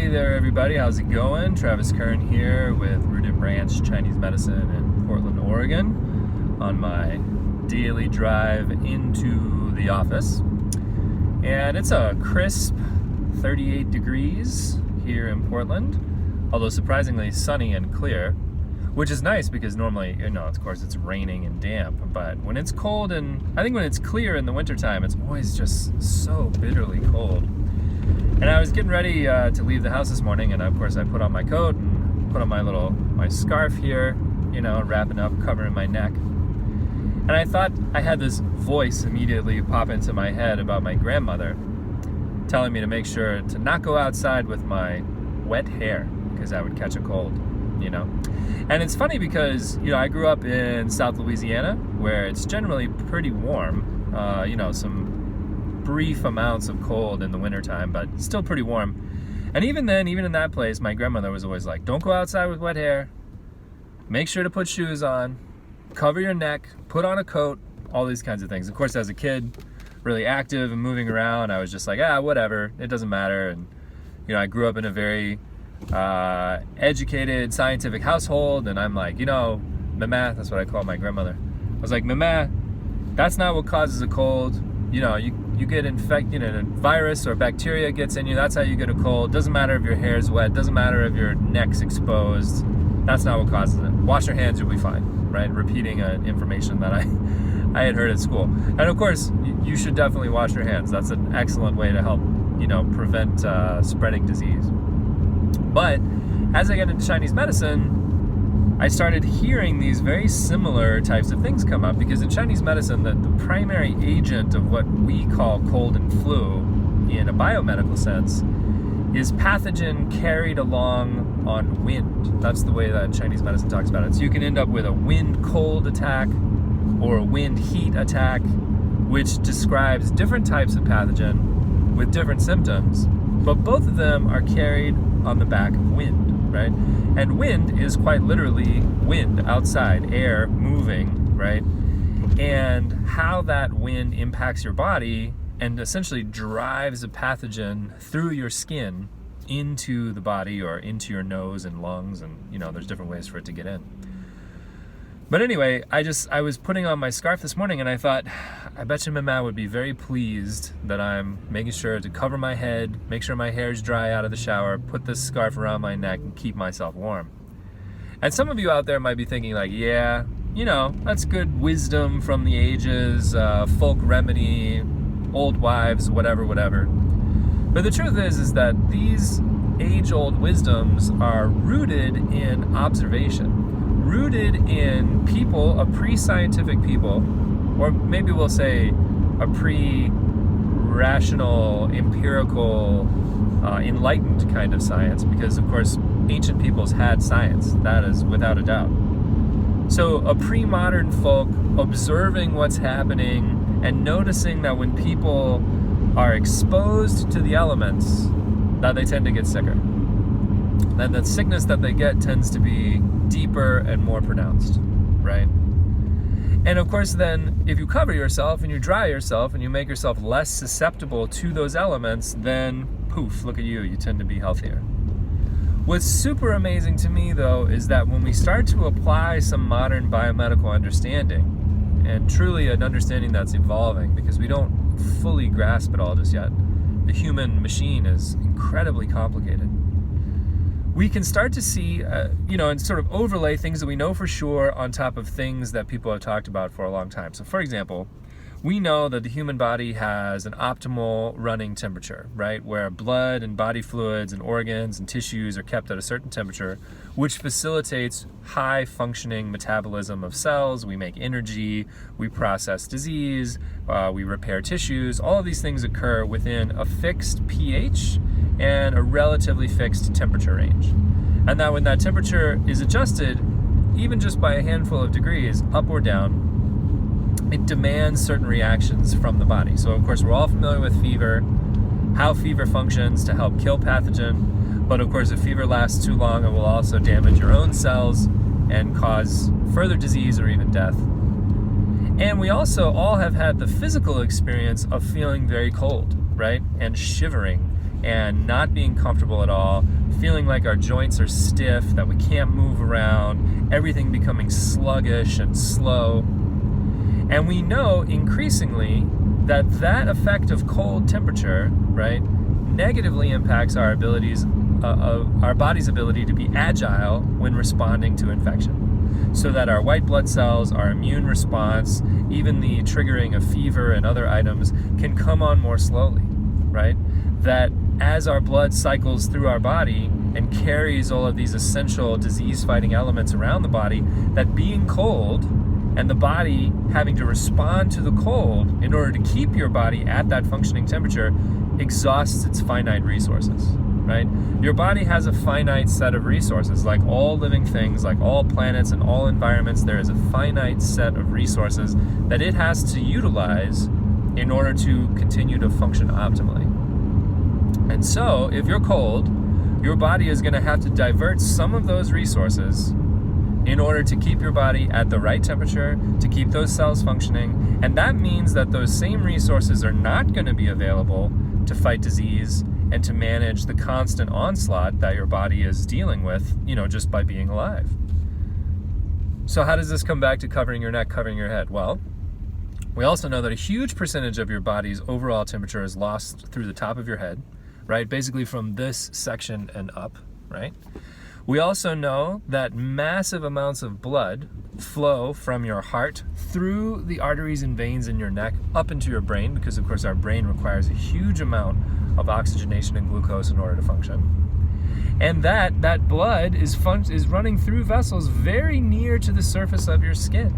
there, everybody. How's it going? Travis Kern here with Root and Branch Chinese Medicine in Portland, Oregon, on my daily drive into the office. And it's a crisp 38 degrees here in Portland, although surprisingly sunny and clear, which is nice because normally, of course it's raining and damp, but when it's cold, and I think when it's clear in the wintertime, it's always just so bitterly cold. And I was getting ready to leave the house this morning, and of course I put on my coat and put on my scarf here, wrapping up, covering my neck. And I thought I had this voice immediately pop into my head about my grandmother telling me to make sure to not go outside with my wet hair because I would catch a cold, And it's funny because, I grew up in South Louisiana where it's generally pretty warm, some brief amounts of cold in the wintertime, but still pretty warm. And even then, even in that place, my grandmother was always like, don't go outside with wet hair, make sure to put shoes on, cover your neck, put on a coat, all these kinds of things. Of course, as a kid, really active and moving around, I was just like, whatever, it doesn't matter. And, I grew up in a very educated, scientific household, and I'm like, Mama, that's what I call my grandmother. I was like, Mama, that's not what causes a cold. You get infected, a virus or bacteria gets in you, that's how you get a cold. Doesn't matter if your hair's wet, doesn't matter if your neck's exposed. That's not what causes it. Wash your hands, you'll be fine, right? Repeating information that I had heard at school. And of course, you should definitely wash your hands. That's an excellent way to help, prevent spreading disease. But as I get into Chinese medicine, I started hearing these very similar types of things come up, because in Chinese medicine, the primary agent of what we call cold and flu in a biomedical sense is pathogen carried along on wind. That's the way that Chinese medicine talks about it. So you can end up with a wind cold attack or a wind heat attack, which describes different types of pathogen with different symptoms, but both of them are carried on the back of wind, right? And wind is quite literally wind outside, air moving, right? And how that wind impacts your body and essentially drives a pathogen through your skin into the body or into your nose and lungs, and there's different ways for it to get in. But anyway, I was putting on my scarf this morning, and I thought, I bet you Mama would be very pleased that I'm making sure to cover my head, make sure my hair's dry out of the shower, put this scarf around my neck, and keep myself warm. And some of you out there might be thinking like, yeah, that's good wisdom from the ages, folk remedy, old wives, whatever. But the truth is that these age-old wisdoms are rooted in observation, rooted in people, a pre-scientific people, or maybe we'll say a pre-rational, empirical, enlightened kind of science, because of course ancient peoples had science, that is without a doubt. So a pre-modern folk observing what's happening and noticing that when people are exposed to the elements, that they tend to get sicker. And the sickness that they get tends to be deeper and more pronounced, right? And of course then, if you cover yourself and you dry yourself and you make yourself less susceptible to those elements, then poof, look at you tend to be healthier. What's super amazing to me though is that when we start to apply some modern biomedical understanding, and truly an understanding that's evolving because we don't fully grasp it all just yet, the human machine is incredibly complicated. We can start to see, and sort of overlay things that we know for sure on top of things that people have talked about for a long time. So for example, we know that the human body has an optimal running temperature, right? Where blood and body fluids and organs and tissues are kept at a certain temperature, which facilitates high functioning metabolism of cells. We make energy, we process disease, we repair tissues. All of these things occur within a fixed pH and a relatively fixed temperature range. And that when that temperature is adjusted, even just by a handful of degrees, up or down, it demands certain reactions from the body. So of course we're all familiar with fever, how fever functions to help kill pathogen, but of course if fever lasts too long, it will also damage your own cells and cause further disease or even death. And we also all have had the physical experience of feeling very cold, right? And shivering and not being comfortable at all, feeling like our joints are stiff, that we can't move around, everything becoming sluggish and slow. And we know increasingly that that effect of cold temperature, right, negatively impacts our abilities, our body's ability to be agile when responding to infection. So that our white blood cells, our immune response, even the triggering of fever and other items can come on more slowly, right? That as our blood cycles through our body and carries all of these essential disease-fighting elements around the body, that being cold and the body having to respond to the cold in order to keep your body at that functioning temperature exhausts its finite resources, right? Your body has a finite set of resources. Like all living things, like all planets and all environments, there is a finite set of resources that it has to utilize in order to continue to function optimally. And so, if you're cold, your body is going to have to divert some of those resources in order to keep your body at the right temperature, to keep those cells functioning. And that means that those same resources are not going to be available to fight disease and to manage the constant onslaught that your body is dealing with, just by being alive. So how does this come back to covering your neck, covering your head? Well, we also know that a huge percentage of your body's overall temperature is lost through the top of your head, right? Basically from this section and up, right? We also know that massive amounts of blood flow from your heart through the arteries and veins in your neck up into your brain, because of course our brain requires a huge amount of oxygenation and glucose in order to function. And that blood is running through vessels very near to the surface of your skin.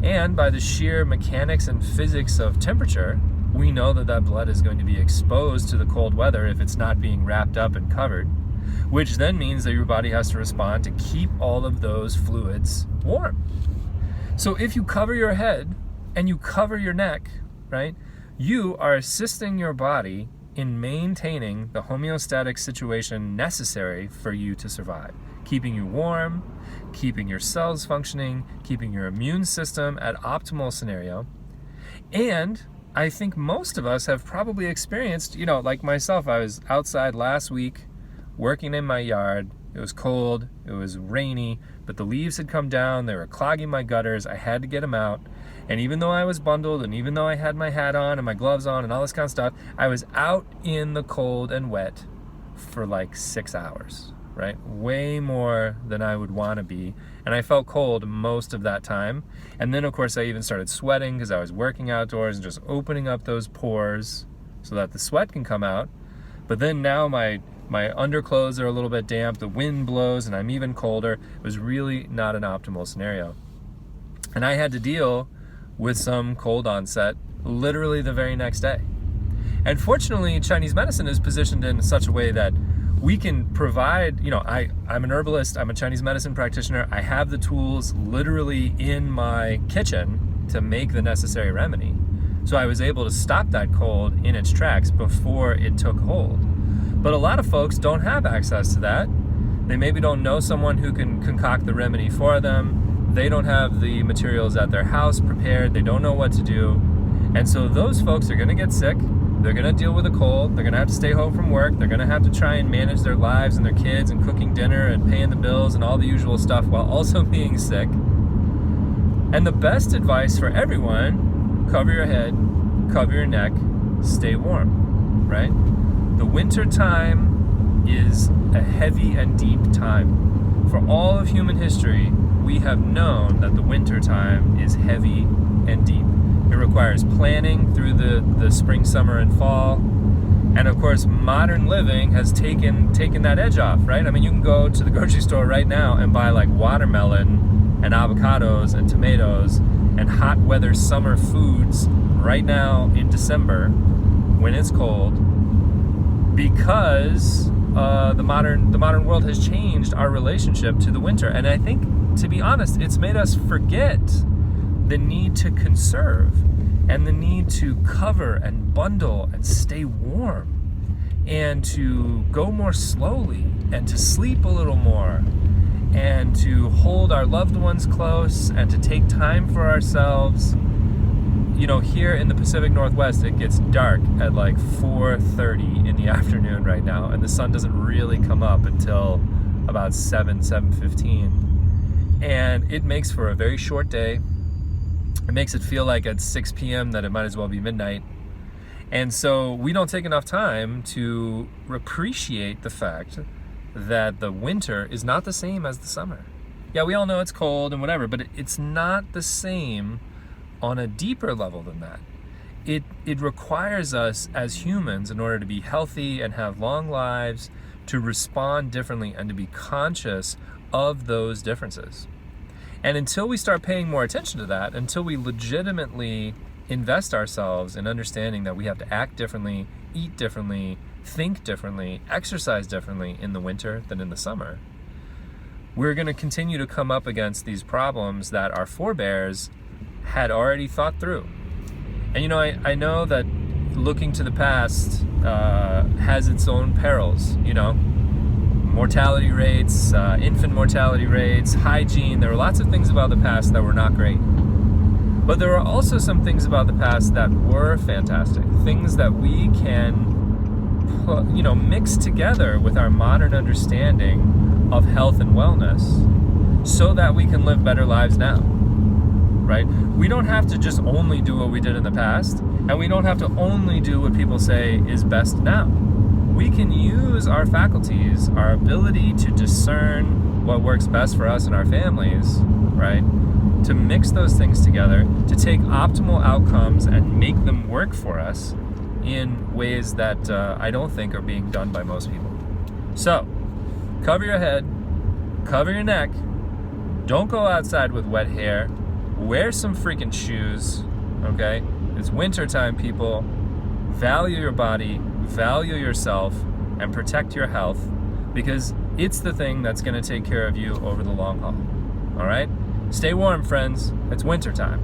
And by the sheer mechanics and physics of temperature, we know that blood is going to be exposed to the cold weather if it's not being wrapped up and covered, which then means that your body has to respond to keep all of those fluids warm. So if you cover your head and you cover your neck, right, you are assisting your body in maintaining the homeostatic situation necessary for you to survive, keeping you warm, keeping your cells functioning, keeping your immune system at optimal scenario. And I think most of us have probably experienced, like myself, I was outside last week working in my yard. It was cold, it was rainy, but the leaves had come down, they were clogging my gutters, I had to get them out. And even though I was bundled, and even though I had my hat on and my gloves on and all this kind of stuff, I was out in the cold and wet for like 6 hours, right? Way more than I would want to be. And I felt cold most of that time. And then of course I even started sweating because I was working outdoors and just opening up those pores so that the sweat can come out. But then now my underclothes are a little bit damp, the wind blows, and I'm even colder. It was really not an optimal scenario. And I had to deal with some cold onset literally the very next day. And fortunately, Chinese medicine is positioned in such a way that we can provide, I'm an herbalist, I'm a Chinese medicine practitioner, I have the tools literally in my kitchen to make the necessary remedy. So I was able to stop that cold in its tracks before it took hold. But a lot of folks don't have access to that. They maybe don't know someone who can concoct the remedy for them. They don't have the materials at their house prepared. They don't know what to do. And so those folks are going to get sick. They're going to deal with a cold. They're going to have to stay home from work. They're going to have to try and manage their lives and their kids and cooking dinner and paying the bills and all the usual stuff while also being sick. And the best advice for everyone, cover your head, cover your neck, stay warm, right? The winter time is a heavy and deep time. For all of human history, we have known that the winter time is heavy and deep. It requires planning through the spring, summer, and fall. And of course, modern living has taken that edge off, right? I mean, you can go to the grocery store right now and buy like watermelon and avocados and tomatoes and hot weather summer foods right now in December when it's cold, because the modern world has changed our relationship to the winter. And I think, to be honest, it's made us forget the need to conserve and the need to cover and bundle and stay warm and to go more slowly and to sleep a little more and to hold our loved ones close and to take time for ourselves. you know, here in the Pacific Northwest, it gets dark at like 4:30 in the afternoon right now, and the sun doesn't really come up until about 7:15. And it makes for a very short day. It makes it feel like at 6 p.m. that it might as well be midnight. And so we don't take enough time to appreciate the fact that the winter is not the same as the summer. Yeah, we all know it's cold and whatever, but it's not the same on a deeper level than that. It requires us as humans, in order to be healthy and have long lives, to respond differently and to be conscious of those differences. And until we start paying more attention to that, until we legitimately invest ourselves in understanding that we have to act differently, eat differently, think differently, exercise differently in the winter than in the summer, we're going to continue to come up against these problems that our forebears had already thought through. And you know, I know that looking to the past has its own perils, you know, mortality rates, infant mortality rates, hygiene. There were lots of things about the past that were not great. But there are also some things about the past that were fantastic, things that we can, you know, mix together with our modern understanding of health and wellness so that we can live better lives now, right? We don't have to just only do what we did in the past, and we don't have to only do what people say is best now. We can use our faculties, our ability to discern what works best for us and our families, right? To mix those things together, to take optimal outcomes and make them work for us in ways that I don't think are being done by most people. So, cover your head, cover your neck, don't go outside with wet hair, wear some freaking shoes, okay? It's winter time, people. Value your body, value yourself, and protect your health, because it's the thing that's going to take care of you over the long haul. All right? Stay warm, friends. It's winter time.